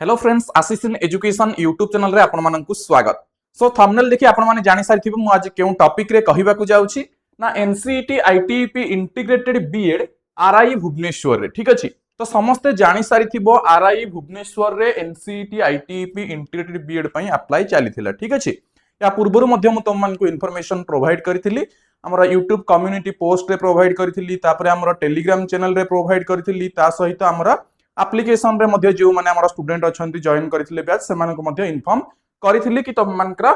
Hello friends, Ashish in education YouTube channel रे आपण माननकु स्वागत। सो थंबनेल देखि आपण माने जानि सारिथिबे मु आज केउ टॉपिक रे कहिबाकू जाउछि ना NCET ITEP integrated BEd RI Bhubaneswar रे। ठीक अछि, तो समस्ते जानि सारिथिबो आरआई भुवनेश्वर रे एनसीईटी आईटीईपी इंटीग्रेटेड बीएड पई अप्लाई चलीथिला। ठीक अछि, या पूर्वरु मध्य मु तुम मानकु इन्फॉर्मेशन प्रोवाइड करथिली, हमर यूट्यूब कम्युनिटी पोस्ट रे प्रोवाइड करथिली, तापरे हमर टेलीग्राम चैनल रे प्रोवाइड करथिली, ता सहित हमर एप्लिकेशन रे मध्य जो माने हमर स्टूडेंट अछंती जॉइन करथिले बैच सेमानक मध्य इन्फॉर्म करथिली कि तुम मानकर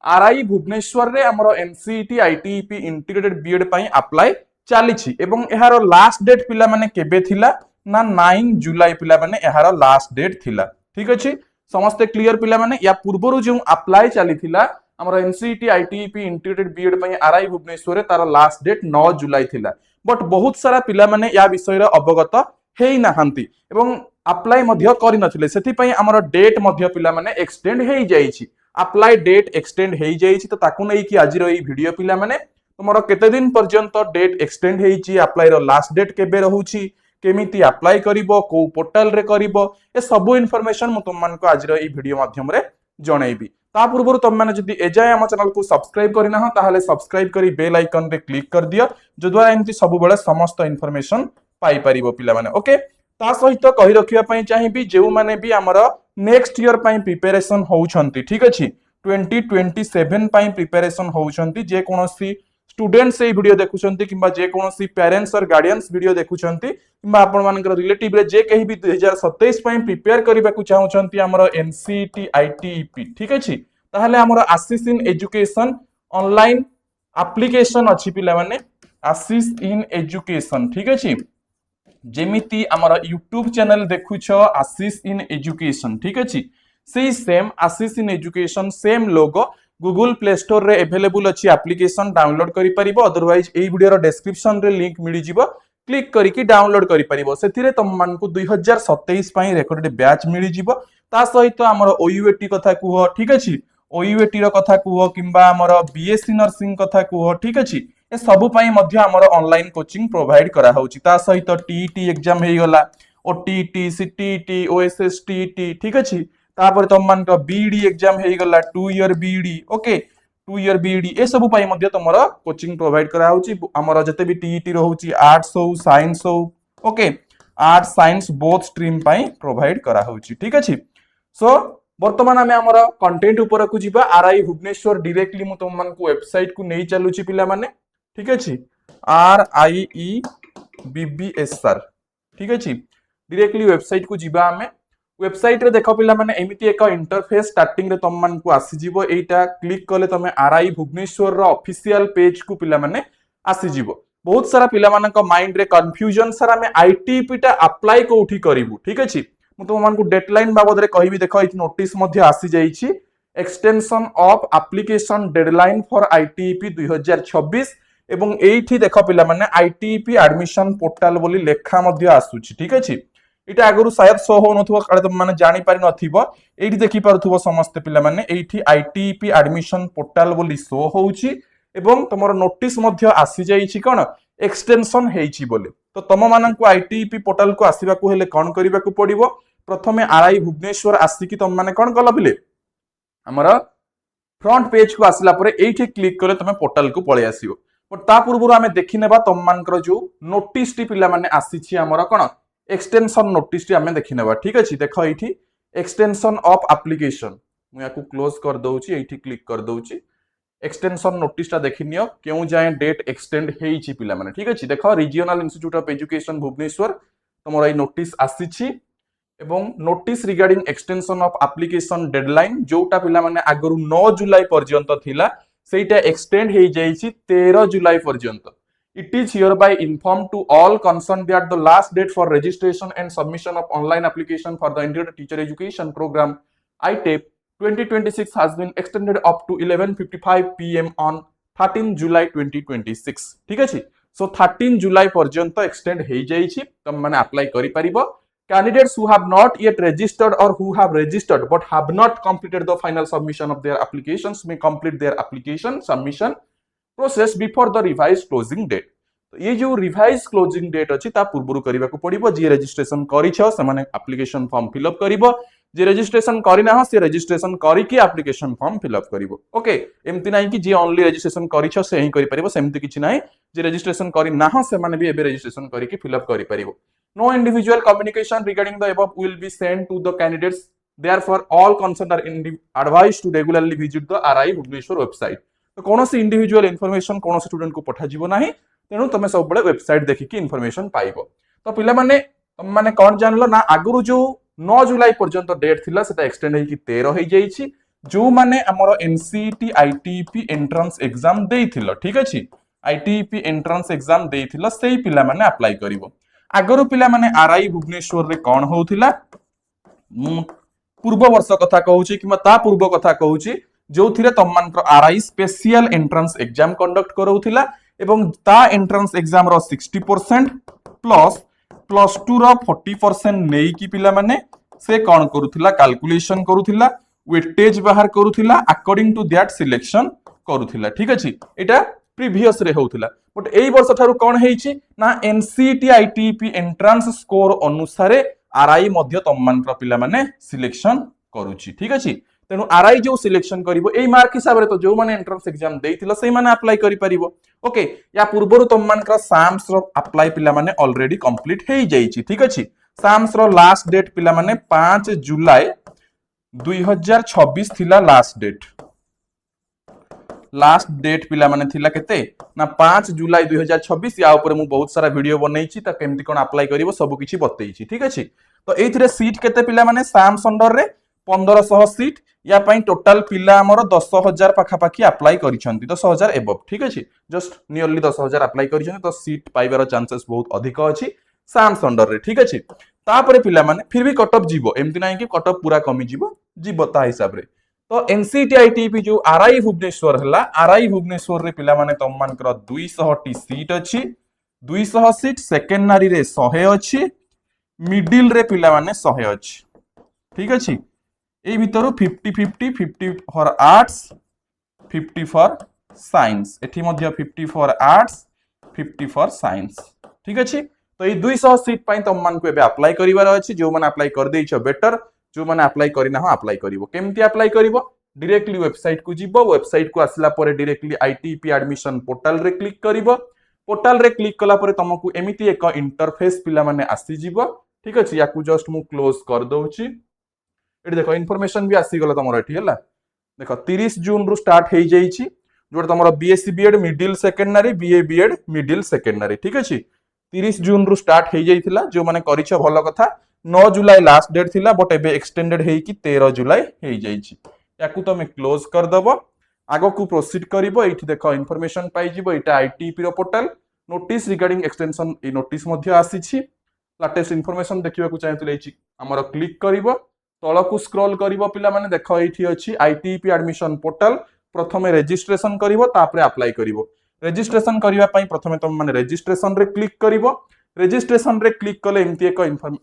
आरआई भुवनेश्वर रे हमर एनसीईटी आईटीईपी इंटीग्रेटेड बीएड पई अप्लाई चलीछि एवं एहार लास्ट डेट पिला माने केबे थिला ना 9 जुलाई पिला माने एहार लास्ट डेट थिला। ठीक अछि, समस्त क्लियर पिला माने या पूर्वरु जो अप्लाई चलीथिला हमर एनसीईटी आईटीईपी इंटीग्रेटेड बीएड पई आरआई भुवनेश्वर रे तार लास्ट डेट 9 जुलाई थिला, बट बहुत सारा पिला माने या विषय रे अवगत हेई नाहंती एवं अप्लाई मध्य करि नथिले, सेति पई हमर डेट मध्य पिला माने एक्सटेंड हेई जाईछि। अप्लाई डेट एक्सटेंड हेई जाईछि, तो ताकू नै कि आज रो ई वीडियो पिला माने तुमरो केते दिन पर्यंत डेट एक्सटेंड हेईछि, अप्लाई रो लास्ट डेट केबे रहउछि, केमिति अप्लाई करिवो, को पोर्टल रे करिवो, ए सब इन्फॉर्मेशन मु तुम मानको आज रो ई वीडियो माध्यम रे जणैबी। ता पूर्वरु तुम माने जदि एजाय हम चैनल को सब्सक्राइब करिना हो ताहाले सब्सक्राइब करी बेल आइकन रे क्लिक कर दियो, जो द्वारा एमती सब बेले समस्त इन्फॉर्मेशन पाई परिबो पिला माने। ओके, ता सहित कहि रखिया पई चाहिबी जेउ माने भी हमर नेक्स्ट ईयर पई प्रिपरेशन होउछंती। ठीक अछि, 2027 पई प्रिपरेशन होउछंती, जे कोनोसी स्टूडेंट्स ए वीडियो देखुछंती किबा जे कोनोसी पेरेंट्स और गार्डियंस वीडियो देखुछंती किबा आपण मानकर रिलेटिव रे जे कहि भी 2027 पई प्रिपेयर करिबाकू चाहुछंती हमर एनसीईटी आईटीईपी। ठीक अछि, ताहाले हमर आशीष इन एजुकेशन ऑनलाइन एप्लीकेशन अछि पिला माने, आशीष इन एजुकेशन। ठीक अछि, जेमिति हमर यूट्यूब चैनल देखुछ आशीष इन एजुकेशन। ठीक अछि, सेही same Ashish in education same logo Google Play Store रे अवेलेबल अछि, एप्लीकेशन डाउनलोड करि परिबो, अदरवाइज एई वीडियो रो डिस्क्रिप्शन रे लिंक मिलि जिवो, क्लिक करिकि डाउनलोड करि परिबो। सेथिरे तुम मानकु 2027 पई रेकॉर्डेड बैच मिलि जिवो, ता सहित हमर ओयूएटी कथा कुहो। ठीक अछि, ओयूएटी रो कथा कुहो किबा हमर बीएससी नर्सिंग कथा कुहो। ठीक अछि, ए सबु पई मध्य हमर ऑनलाइन कोचिंग प्रोवाइड करा होउची, ता सहित टीईटी एग्जाम हेई गला, ओटीईटी सीटीईटी ओएसएस टीईटी। ठीक अछि, तापर तुम मान का बीडी एग्जाम हेई गला, 2 year BEd. Okay, 2 year BEd ए सबु पई मध्य तमरा कोचिंग प्रोवाइड करा होउची। हमर जते भी टीईटी रहउची आर्ट्स हो साइंस हो, okay, arts science both stream पई प्रोवाइड करा होउची। ठीक अछि, सो वर्तमान आमे हमर कंटेंट ऊपर को जिबा। आरआई भुवनेश्वर डायरेक्टली मु तुम मान को वेबसाइट को नै चलुची पिला माने। ठीक अछि, RIEBBSR। ठीक अछि, डायरेक्टली वेबसाइट को जिबा आमे। वेबसाइट रे देखो पिला माने एमिति एक इंटरफेस स्टार्टिंग रे तुम मान को आसी जिवो, एटा क्लिक करले तमे आरआई भुवनेश्वर रो ऑफिशियल पेज को पिला माने आसी जिवो। बहुत सारा पिला मानन को माइंड रे कंफ्यूजन, सर आमे आईटीईपी टा अप्लाई कोठी करिवु। ठीक अछि, मु तुम मान को डेडलाइन बाबद रे कहिबी। देखो इ नोटिस मध्ये आसी जाईछि, extension of application deadline for ITEP 2026 एवं एठी देखो पिला माने आईटीईपी एडमिशन पोर्टल बोली लेखा मध्ये आसुछि। ठीक अछि, इटा आगरु शायद शो हो नथुवा, काले तुम माने जानि पारि नथिबो, एठी देखि पारुथुबो समस्त पिला माने एठी आईटीईपी एडमिशन पोर्टल बोली शो होउछि एवं तमरो नोटिस मध्ये आसी जाईछि कोन एक्सटेंशन हेइछि बोली। तो तम मानन को आईटीईपी पोर्टल को आसीबा को हेले कोन करिबा को पड़िबो, प्रथमे आरआई भुवनेश्वर आसी कि तम माने कोन कल पिले हमर फ्रंट पेज को आसिला परे एठी क्लिक करे तमे पोर्टल को पळे आसीबो। बट ता पूर्वरु आमे देखि नेबा तम मानकर जो नोटिस टी पिला माने आसीछि हमर कोन एक्सटेंशन नोटिस टी आमे देखि नेबा। ठीक अछि, देखो एठी एक्सटेंशन ऑफ एप्लीकेशन, मु याकू क्लोज कर दउची, एठी क्लिक कर दउची। एक्सटेंशन नोटिस टा देखि नियो केउ जाय डेट एक्सटेंड हेइछि पिला माने। ठीक अछि, देखो regional institute of education Bhubaneswar तमरो ए नोटिस आसीछि एवं notice regarding extension of application deadline जोटा पिला माने आगरु 9 जुलाई पर्यंत थिला, सेटा एक्सटेंड हेइ जाईछि 13 जुलाई पर्यंत। It is hereby informed to all concerned that the last date for registration and submission of online application for the integrated teacher education program ITEP 2026 has been extended up to 11:55 PM on 13 July 2026. ठीक अछि, so 13 जुलाई पर्यंत extend हेइ जाईछि, तम माने apply करि परिबो। Candidates who have not yet registered or who have registered but have not completed the final submission of their applications may complete their application submission process before the revised closing date. तो ये जो revise closing date अछि ता पूर्वरु करिबा को पड़िबो। जे registration करिछ से माने application form fill up करिबो, जे रजिस्ट्रेशन करना से रजिस्ट्रेशन करके एप्लिकेशन फॉर्म फिलअप करिवो ओके एमती नाही कि जे ओनली रजिस्ट्रेशन करिछ से ही करि परिबो सेमती किछि नाही जे रजिस्ट्रेशन करना से माने भी एबे रजिस्ट्रेशन करके फिलअप करि परिबो no individual communication regarding the above will be send to the candidates therefore all concerned are advised to regularly visit the RI Bhubaneswar website तो कौन सी इंडिविजुअल इनफॉरमेशन कौन से स्टूडेंट को पठा जीवो नाही तेणु तुम सब बड़े वेबसाइट देखिकी इनफॉरमेशन पाइबो तो पिला माने तुम माने कौन जानलो ना आगुरु जो 9 जुलाई पर्यंत डेट थिला सेटा एक्सटेंड हेकी 13 हो जाइछि जो माने हमर एनसीईटी आईटीपी एंट्रेंस एग्जाम देइथिलो ठीक अछि आईटीपी एंट्रेंस एग्जाम देइथिलो सेही पिला माने अप्लाई करिवो आगुरु पिला माने आरआई भुवनेश्वर रे कोन होउथिला पूर्व वर्ष कथा कहूची कि ता पूर्व कथा कहूची जो थिरे तममानकर RI special entrance exam conduct करौथिला एवं ता एंट्रेंस एग्जाम रो 60% प्लस प्लस 2 रो 40% नेई की पिला माने से कोन करूथिला कैलकुलेशन करूथिला वेटेज बाहर करूथिला अकॉर्डिंग टू दैट सिलेक्शन करूथिला ठीक अछि एटा प्रीवियस रे होउथिला बट एई वर्ष थारु कोन हेइछि ना एनसीईटी आईटीपी एंट्रेंस स्कोर अनुसारे आरआई मध्य तममानकर पिला माने सिलेक्शन करूछि ठीक अछि तेनु आरआई जो सिलेक्शन करिवो एई मार्क हिसाब रे तो जो माने एंट्रेंस एग्जाम देइथिलो सेई माने अप्लाई करि परिवो ओके या पूर्वरु तममानकर साम्स रो अप्लाई पिला माने ऑलरेडी कंप्लीट हेइ जाइछि ठीक अछि साम्स रो लास्ट डेट पिला माने 5 जुलाई 2026 थिला लास्ट डेट पिला माने थिला केते ना 5 जुलाई 2026 या ऊपर मु बहुत सारा वीडियो बनैछि त केमति कोन अप्लाई करिवो सब किछि बतैछि ठीक अछि तो एथिरे सीट केते पिला माने साम्स अंडर रे 1500 सीट या पई टोटल पिला हमर 10000 पाखा पाखी अप्लाई करिसंती 10000 एबव ठीक अछि जस्ट नियरली 10000 अप्लाई करिसंती तो सीट पाइबार चांसेस बहुत अधिक अछि साम्स अंडर रे ठीक अछि तापरे पिला माने फिर भी कट ऑफ जीवो एमति नाही कि कट ऑफ पूरा कमी जीवो ता हिसाब रे तो एनसीईटी आईटीपी जो आरआई भुवनेश्वर हला आरआई भुवनेश्वर रे पिला माने तम मानकर 200 टी सीट अछि 200 सीट सेकेंडरी रे 100 अछि मिडिल रे पिला माने 100 अछि ठीक अछि ए भितरु 50 फॉर आर्ट्स 50 फॉर साइंस एठी मध्य 50 फॉर आर्ट्स 50 फॉर साइंस ठीक अछि तो ए 200 सीट पई तम मान को एबे अप्लाई करिवार अछि जो माने अप्लाई कर देइछ बेटर जो माने अप्लाई करिना हो अप्लाई करिवो केमति अप्लाई करिवो डायरेक्टली वेबसाइट को जीवो वेबसाइट को आसला परे डायरेक्टली आईटीपी एडमिशन पोर्टल रे क्लिक करिवो पोर्टल रे क्लिक कला परे तुमको एमिति एक इंटरफेस पिला माने आसी जीवो ठीक अछि याकू जस्ट मु क्लोज कर दोउची एठी देखो इन्फॉर्मेशन भी आसी गला तमरो एठी हला देखो 30 जून रु स्टार्ट हेइ जाईची जोटा तमरो BSc BEd middle secondary BA BEd middle secondary ठीक अछि 30 जून रु स्टार्ट हेइ जाईथिला जो माने करिछ भलो कथा 9 जुलाई लास्ट डेट थिला बट एबे एक्सटेंडेड हेइ कि 13 जुलाई हेइ जाईची याकू तमे क्लोज कर दबो आगो को प्रोसीड करिवो एठी देखो इन्फॉर्मेशन पाई जिवो एटा आईटीपी रो पोर्टल नोटिस रिगार्डिंग एक्सटेंशन ए नोटिस मध्य आसीछि लेटेस्ट इन्फॉर्मेशन देखिबा को चाहतले एची हमरो क्लिक करिवो तळकु स्क्रॉल करिवो पिला माने देखो एठी अछि आईटीपी एडमिशन पोर्टल प्रथमे रजिस्ट्रेशन करिवो तापरे अप्लाई करिवो रजिस्ट्रेशन करिवा पई प्रथमे तुम माने रजिस्ट्रेशन रे क्लिक करिवो रजिस्ट्रेशन रे क्लिक कले एमती एक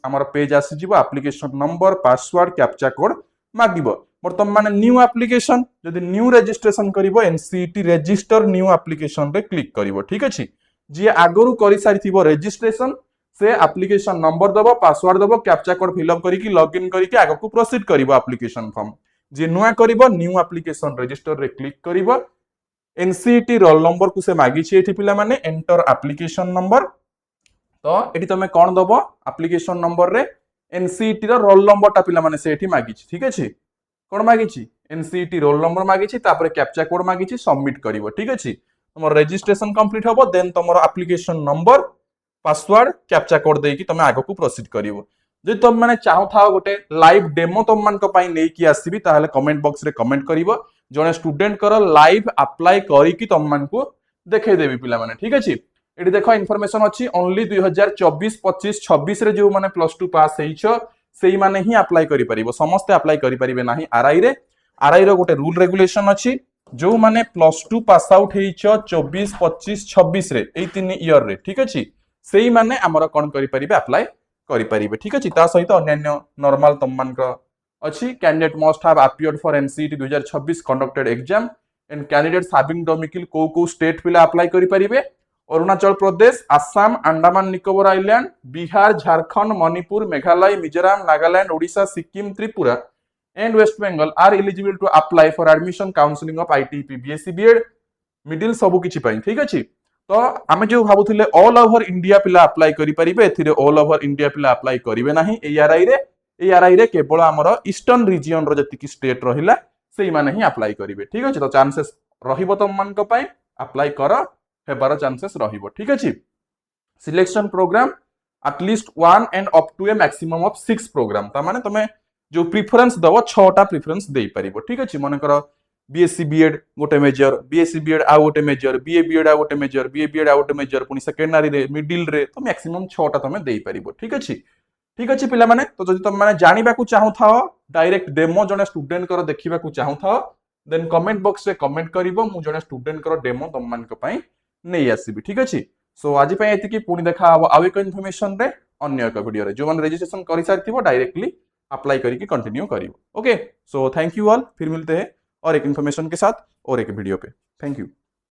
हमर पेज आसी जिवो application number password captcha code मागिबो बर्तमान माने न्यू एप्लिकेशन जदि न्यू रजिस्ट्रेशन करिवो एनसीईटी रजिस्टर न्यू एप्लिकेशन रे क्लिक करिवो ठीक अछि जे आगरु करि सारि थिबो रजिस्ट्रेशन से एप्लिकेशन नंबर दबो पासवर्ड दबो कैप्चा कोड फिल अप करिकि लॉगिन करिकि आगो को प्रोसीड करिवो एप्लिकेशन फॉर्म जे नुआ करिवो न्यू एप्लिकेशन रजिस्टर रे क्लिक करिवो एनसीईटी रोल नंबर को से मागी छी एठी पिला माने एंटर एप्लिकेशन नंबर तो एठी तमे कोन दबो एप्लिकेशन नंबर रे एनसीईटी रो रोल नंबर ता पिला माने से एठी मागी छी ठीक अछि कोन मागी छी एनसीईटी रोल नंबर मागी छी तापरे कैप्चा कोड मागी छी सबमिट करिवो ठीक अछि तमर रजिस्ट्रेशन कंप्लीट होबो देन तमर application number password captcha code देकी तमे आगो को प्रोसीड करिवो जे तुम माने चाहो था गोटे लाइव डेमो तुम मान को पई नै की आसीबी ताहले कमेंट बॉक्स रे कमेंट करिवो जने स्टूडेंट कर लाइव अप्लाई करिकि तुम मान को देखे देबी पिला माने ठीक अछि एठी देखो इन्फॉर्मेशन अछि ओनली 2024 25 26 रे जो माने +2 पास हेइछो सेही माने ही अप्लाई करि परिबो समस्त अप्लाई करि परिबे नाही आरआई रो गोटे रूल रेगुलेशन अछि जो माने +2 पास आउट हेइछो 24 25 26 रे एई 3 ईयर रे ठीक अछि सेही माने हमर कोन करि परिबे अप्लाई करि परिबे ठीक अछि ता सहित अन्य नॉर्मल तम मान को अछि candidate must have appeared for NCET 2026 conducted exam and candidates having domicile को स्टेट पिला अप्लाई करि परिबे Arunachal Pradesh, Assam, Andaman Nicobar island, Bihar, Jharkhand, Manipur, Meghalaya, Mizoram, Nagaland, Odisha, Sikkim, Tripura and West Bengal are eligible to apply for admission counselling of ITEP BSc BEd middle सब किछि पई। ठीक अछि, तो आमे जो भाबुथिले ऑल ओवर इंडिया पिला अप्लाई करि परिबे, एथिरे ऑल ओवर इंडिया पिला अप्लाई करिवे नाही। एआरआई रे केवल हमर ईस्टर्न रीजन रो जति कि स्टेट रहिला सेही माने ही अप्लाई करिवे। ठीक अछि, तो चांसेस रहिबो तम मान को पई अप्लाई कर हेबार चांसेस रहिबो। ठीक अछि, selection program at least 1 and up to a maximum of 6 program, ता माने तमे जो प्रिफरेंस दबो 6टा प्रिफरेंस देई परिबो। ठीक अछि, मन कर बीएससी बीएड गोटे मेजर, बीएससी बीएड आ गोटे मेजर, बीए बीएड आ गोटे मेजर, बीए बीएड आ गोटे मेजर, पुनी सेकेंडरी रे मिडिल रे तो मैक्सिमम 6टा तमे देई परिबो। ठीक अछि, ठीक अछि पिला माने, तो जदि तुम माने जानिबा को चाहू थाओ डायरेक्ट डेमो जने स्टूडेंट कर देखिबा को चाहू थाओ देन कमेंट बॉक्स रे कमेंट करिवो, मु जने स्टूडेंट कर डेमो तुम मान को पई नै आसीबी। ठीक अछि, सो आज पई एति की पुनी देखा हबो आउ एक इन्फॉर्मेशन रे अन्य एक वीडियो रे। जो मन रजिस्ट्रेशन करि सारथिबो डायरेक्टली अप्लाई करके कंटिन्यू करिवो। Okay, so thank you all, फिर मिलते हैं और एक इन्फॉर्मेशन के साथ और एक वीडियो पे। Thank you.